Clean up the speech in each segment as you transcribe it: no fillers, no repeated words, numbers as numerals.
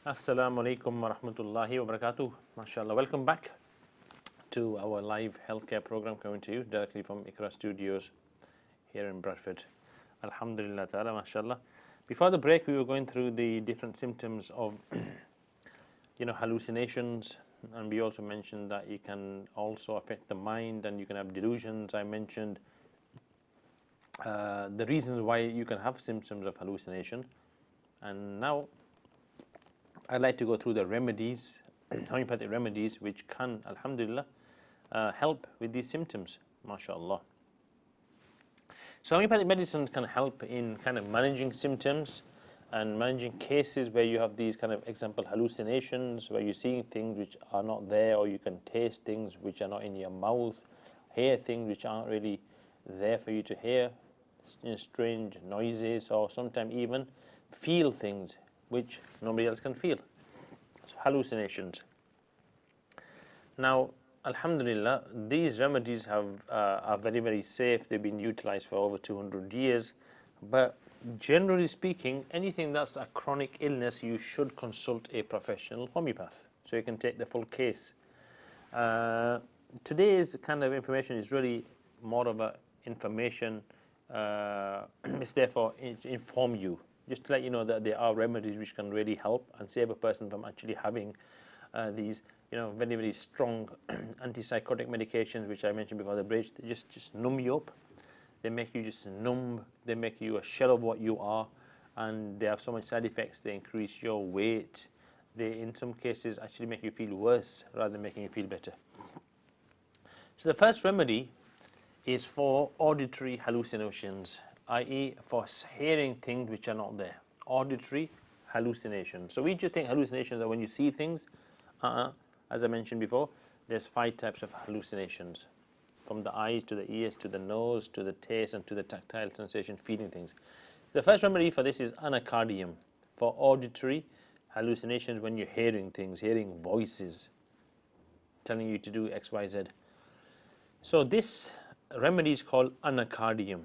Assalamu alaikum wa rahmatullahi wa barakatuh. MashaAllah. Welcome back to our live healthcare program coming to you directly from Ikra Studios here in Bradford. Alhamdulillah ta'ala, MashaAllah. Before the break, we were going through the different symptoms of hallucinations, and we also mentioned that it can also affect the mind and you can have delusions. I mentioned the reasons why you can have symptoms of hallucination, and now I'd like to go through the remedies, homeopathic remedies, which can, alhamdulillah, help with these symptoms, mashallah. So homeopathic medicines can help in kind of managing symptoms and managing cases where you have these kind of example hallucinations, where you're seeing things which are not there, or you can taste things which are not in your mouth, hear things which aren't really there for you to hear, strange noises, or sometimes even feel things which nobody else can feel. So hallucinations. Now, alhamdulillah, these remedies are very, very safe. They've been utilized for over 200 years. But generally speaking, anything that's a chronic illness, you should consult a professional homeopath so you can take the full case. Today's kind of information is really more of a information. It's therefore to inform you, just to let you know that there are remedies which can really help and save a person from actually having these, very, very strong antipsychotic medications, which I mentioned before the break. They just numb you up. They make you just numb. They make you a shell of what you are, and they have so much side effects. They increase your weight. They, in some cases, actually make you feel worse rather than making you feel better. So the first remedy is for auditory hallucinations, i.e. for hearing things which are not there. Auditory hallucinations. So we just think hallucinations are when you see things. As I mentioned before, there's 5 types of hallucinations, from the eyes to the ears to the nose to the taste and to the tactile sensation, feeling things. The first remedy for this is anacardium, for auditory hallucinations when you're hearing things, hearing voices telling you to do X, Y, Z. So this remedy is called anacardium.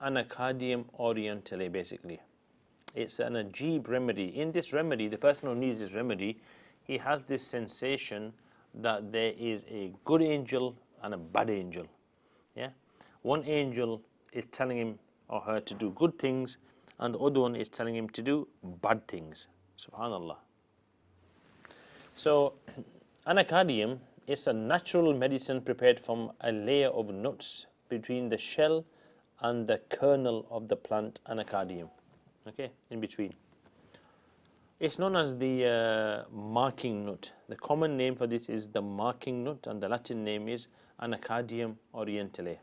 Anacardium orientale, basically. It's an ajib remedy. In this remedy, the person who needs this remedy, he has this sensation that there is a good angel and a bad angel. Yeah, one angel is telling him or her to do good things, and the other one is telling him to do bad things. Subhanallah. So, anacardium is a natural medicine prepared from a layer of nuts between the shell and the kernel of the plant anacardium. Okay, in between. It's known as the marking nut. The common name for this is the marking nut, and the Latin name is Anacardium orientale.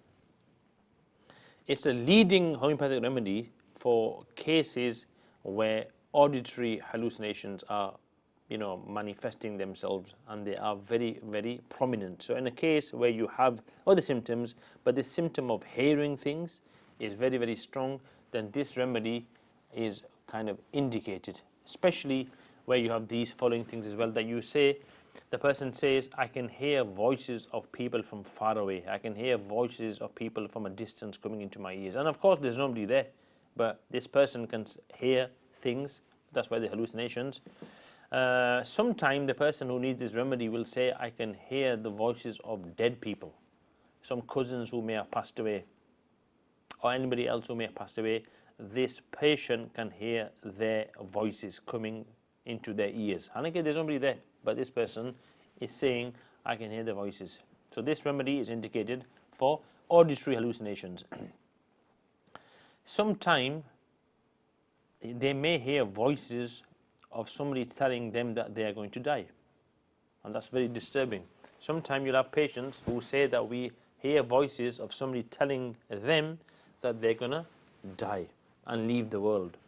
It's a leading homeopathic remedy for cases where auditory hallucinations are, manifesting themselves, and they are very, very prominent. So in a case where you have other symptoms, but the symptom of hearing things is very, very strong, then this remedy is kind of indicated, especially where you have these following things as well, that you say, the person says, I can hear voices of people from far away. I can hear voices of people from a distance coming into my ears. And of course, there's nobody there, but this person can hear things. That's why the hallucinations. Sometime the person who needs this remedy will say, I can hear the voices of dead people, some cousins who may have passed away, or anybody else who may have passed away. This patient can hear their voices coming into their ears. And again, there's nobody there, but this person is saying, I can hear the voices. So this remedy is indicated for auditory hallucinations. Sometime they may hear voices of somebody telling them that they are going to die, and that's very disturbing. Sometimes you'll have patients who say that we hear voices of somebody telling them that they're going to die and leave the world.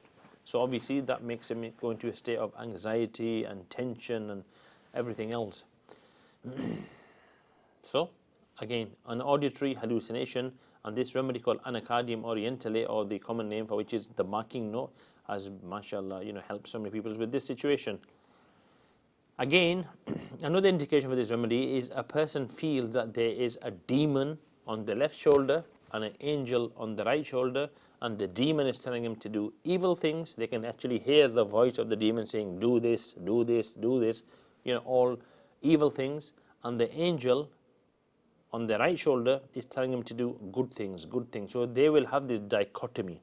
So obviously that makes them go into a state of anxiety and tension and everything else. So again, an auditory hallucination, and this remedy called anacardium orientale, or the common name for which is the marking note, has, mashallah, helped so many people with this situation. Again, another indication for this remedy is a person feels that there is a demon on the left shoulder and an angel on the right shoulder, and the demon is telling him to do evil things. They can actually hear the voice of the demon saying, do this, do this, do this, all evil things. And the angel on the right shoulder is telling him to do good things, good things. So they will have this dichotomy.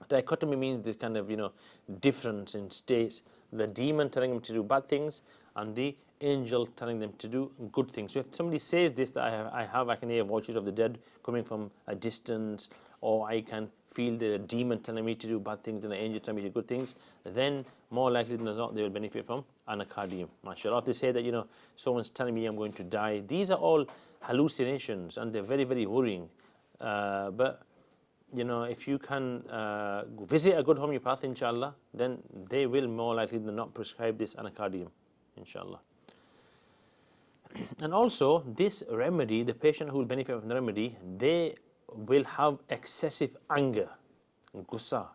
Dichotomy means this kind of, difference in states. The demon telling them to do bad things, and the angel telling them to do good things. So if somebody says this, that I can hear voices of the dead coming from a distance, or I can feel the demon telling me to do bad things and the angel telling me to do good things, then more likely than not they will benefit from anacardium. MashaAllah. If they say that, someone's telling me I'm going to die, these are all hallucinations and they're very, very worrying. But if you can visit a good homeopath, inshallah, then they will more likely than not prescribe this anacardium, inshallah. And also, this remedy, the patient who will benefit from the remedy, they will have excessive anger, gussa,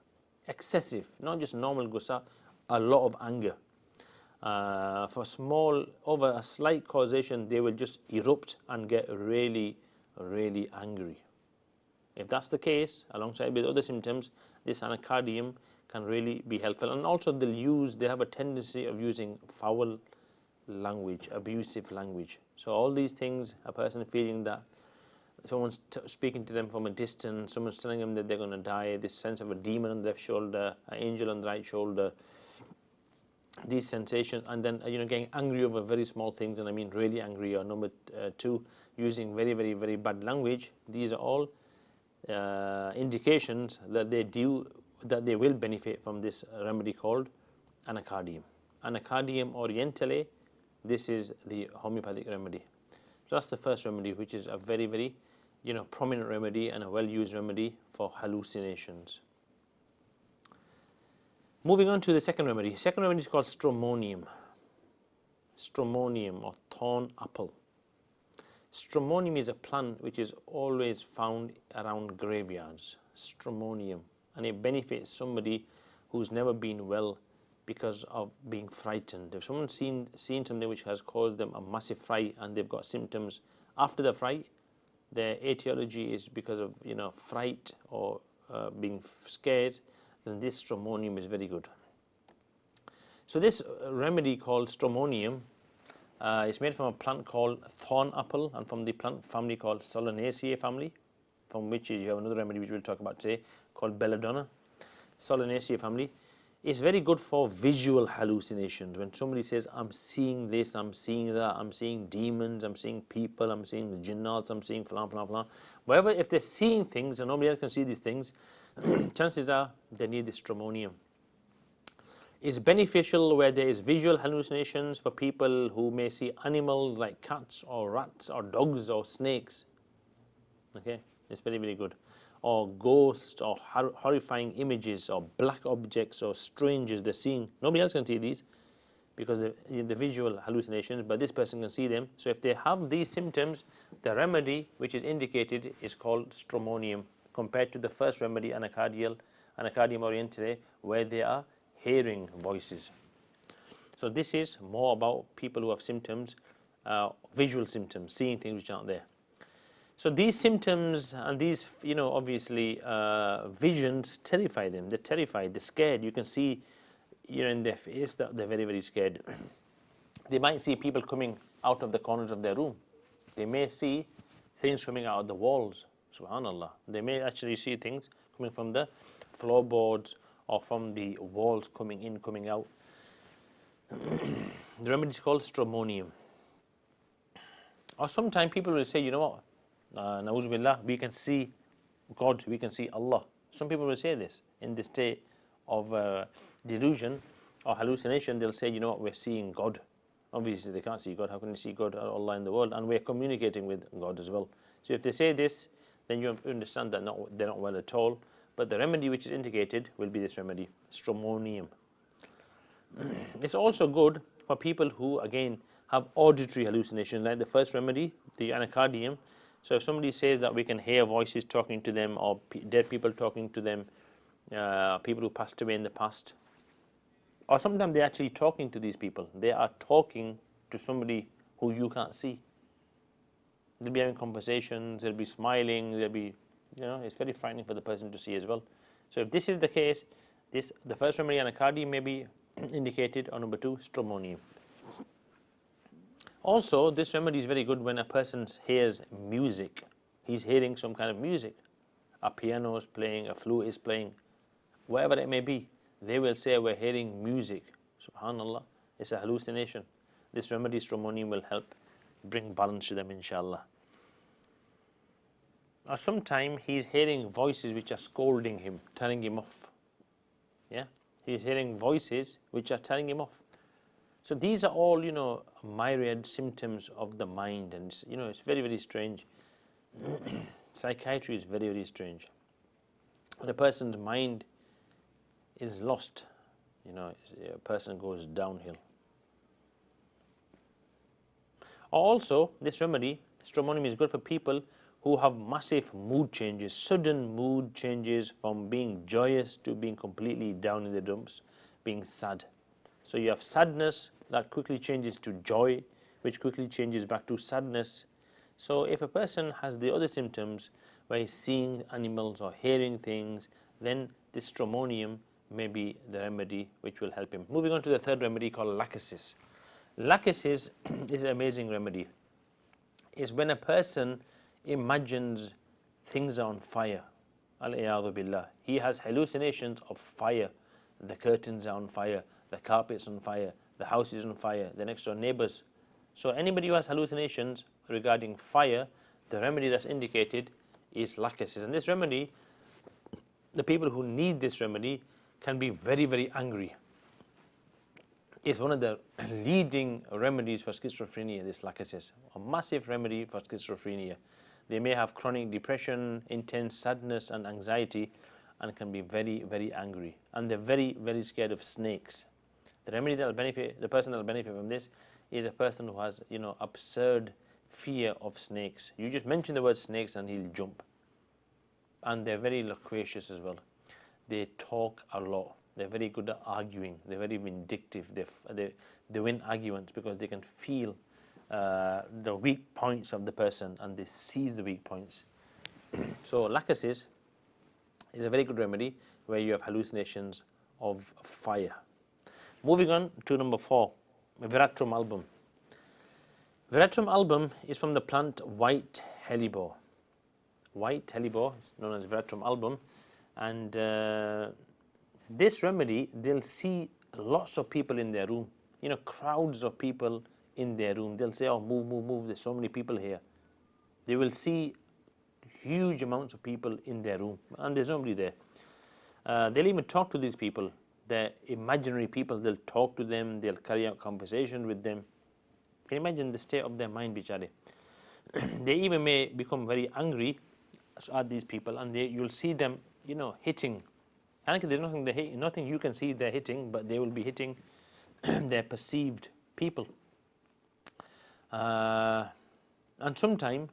excessive, not just normal gussa, a lot of anger. Over a slight causation, they will just erupt and get really, really angry. If that's the case, alongside with other symptoms, this anacardium can really be helpful. And also they have a tendency of using foul language, abusive language. So all these things, a person feeling that someone's speaking to them from a distance, someone's telling them that they're going to die, this sense of a demon on the left shoulder, an angel on the right shoulder, these sensations, and then getting angry over very small things, and I mean really angry, or number two, using very, very, very bad language. These are all indications that they will benefit from this remedy called anacardium. Anacardium orientale, this is the homeopathic remedy. So that's the first remedy, which is a very, very prominent remedy and a well-used remedy for hallucinations. Moving on to the second remedy. Second remedy is called stramonium. Stramonium, or thorn apple. Stramonium is a plant which is always found around graveyards. Stramonium, and it benefits somebody who's never been well because of being frightened. If someone's seen something which has caused them a massive fright and they've got symptoms after the fright, their etiology is because of fright or being scared, then this stramonium is very good. So this remedy called stramonium is made from a plant called thorn apple, and from the plant family called Solanaceae family, from which you have another remedy which we'll talk about today called belladonna. Solanaceae family is very good for visual hallucinations. When somebody says, I'm seeing this, I'm seeing that, I'm seeing demons, I'm seeing people, I'm seeing the jinnats, I'm seeing flan, flan, flan. Wherever, if they're seeing things and nobody else can see these things, chances are they need this stramonium. It's beneficial where there is visual hallucinations for people who may see animals like cats or rats or dogs or snakes. Okay, it's very, very good. Or ghosts or horrifying images or black objects or strangers they're seeing. Nobody else can see these because the visual hallucinations, but this person can see them. So if they have these symptoms, the remedy which is indicated is called stramonium, compared to the first remedy, anacardium orientale, where they are hearing voices. So this is more about people who have symptoms, visual symptoms, seeing things which aren't there. So these symptoms and these, obviously visions terrify them. They're terrified, they're scared. You can see, in their face that they're very, very scared. They might see people coming out of the corners of their room. They may see things coming out of the walls. Subhanallah. They may actually see things coming from the floorboards or from the walls, coming in, coming out. The remedy is called stramonium. Or sometimes people will say, you know what? Na'udhu billah, we can see God, we can see Allah. Some people will say this in the state of delusion or hallucination. They'll say, you know what, we're seeing God. Obviously, they can't see God. How can they see God or Allah in the world? And we're communicating with God as well. So if they say this, then you understand that they're not well at all. But the remedy which is indicated will be this remedy, stramonium. It's also good for people who, again, have auditory hallucinations, like the first remedy, the anacardium. So if somebody says that we can hear voices talking to them, or dead people talking to them, people who passed away in the past, or sometimes they're actually talking to these people. They are talking to somebody who you can't see. They'll be having conversations, they'll be smiling, they'll be It's very frightening for the person to see as well. So if this is the case, the first remedy, anacardium, may be indicated, or number 2, stramonium. Also, this remedy is very good when a person hears music. He's hearing some kind of music. A piano is playing, a flute is playing, whatever it may be. They will say, we're hearing music. Subhanallah, it's a hallucination. This remedy, stramonium, will help bring balance to them, inshallah. Or sometimes he's hearing voices which are scolding him, telling him off. Yeah, he's hearing voices which are telling him off. So these are all, myriad symptoms of the mind, and it's very, very strange. Psychiatry is very, very strange. When a person's mind is lost, a person goes downhill. Also, this remedy, stramonium, is good for people who have massive mood changes, sudden mood changes from being joyous to being completely down in the dumps, being sad. So you have sadness that quickly changes to joy, which quickly changes back to sadness. So if a person has the other symptoms, where he's seeing animals or hearing things, then this stramonium may be the remedy which will help him. Moving on to the third remedy, called lachesis. Lachesis is an amazing remedy. It's when a person imagines things are on fire. Al-iyadhu billah. He has hallucinations of fire. The curtains are on fire, the carpet's on fire, the house is on fire, the next door neighbors. So anybody who has hallucinations regarding fire, the remedy that's indicated is lachesis. And this remedy, the people who need this remedy can be very, very angry. It's one of the leading remedies for schizophrenia, this lachesis, a massive remedy for schizophrenia. They may have chronic depression, intense sadness and anxiety, and can be very, very angry. And they're very, very scared of snakes. The remedy that will benefit, the person that will benefit from this, is a person who has, absurd fear of snakes. You just mention the word snakes and he'll jump. And they're very loquacious as well. They talk a lot. They're very good at arguing. They're very vindictive. They win arguments because they can feel the weak points of the person, and they seize the weak points. So lachesis is a very good remedy where you have hallucinations of fire. Moving on to number 4, Veratrum album. Veratrum album is from the plant white hellebore. White hellebore is known as Veratrum album, and this remedy, they'll see lots of people in their room, crowds of people in their room. They'll say, oh, move, move, move, there's so many people here. They will see huge amounts of people in their room, and there's nobody there. They'll even talk to these people. They're imaginary people. They'll talk to them, they'll carry out conversation with them. Can you imagine the state of their mind, bichare? They even may become very angry at these people, and you'll see them, hitting. And there's nothing you can see they're hitting, but they will be hitting their perceived people. And sometime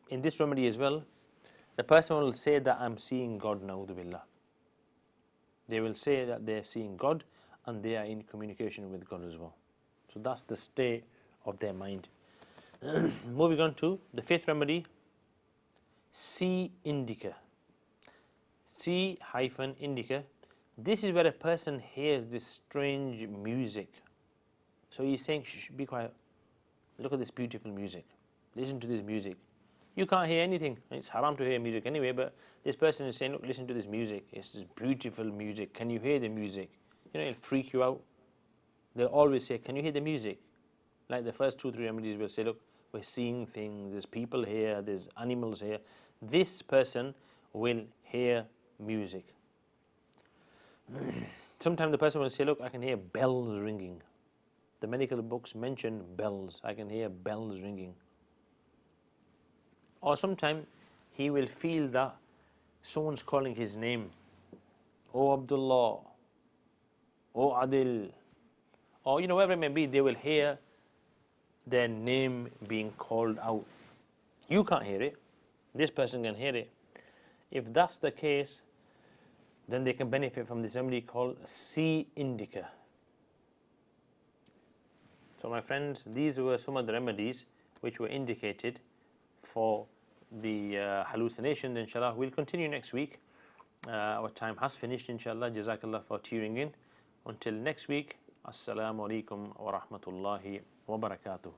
in this remedy as well, the person will say that I'm seeing God, na'udhu billah. They will say that they're seeing God and they are in communication with God as well. So that's the state of their mind. Moving on to the 5th remedy, C. indica. C-indica. This is where a person hears this strange music. So he's saying, shh, be quiet. Look at this beautiful music. Listen to this music. You can't hear anything. It's haram to hear music anyway, but this person is saying, look, listen to this music. It's this beautiful music. Can you hear the music? It'll freak you out. They'll always say, can you hear the music? Like the first 2-3 remedies will say, look, we're seeing things. There's people here. There's animals here. This person will hear music. Sometimes the person will say, look, I can hear bells ringing. The medical books mention bells. I can hear bells ringing. Or sometimes he will feel that someone's calling his name. Oh Abdullah, oh Adil, or wherever it may be, they will hear their name being called out. You can't hear it. This person can hear it. If that's the case, then they can benefit from this remedy called C. indica. So my friends, these were some of the remedies which were indicated for the hallucinations, inshallah. We'll continue next week. Our time has finished, inshallah. Jazakallah for tuning in. Until next week, assalamu alaikum wa rahmatullahi wa barakatuh.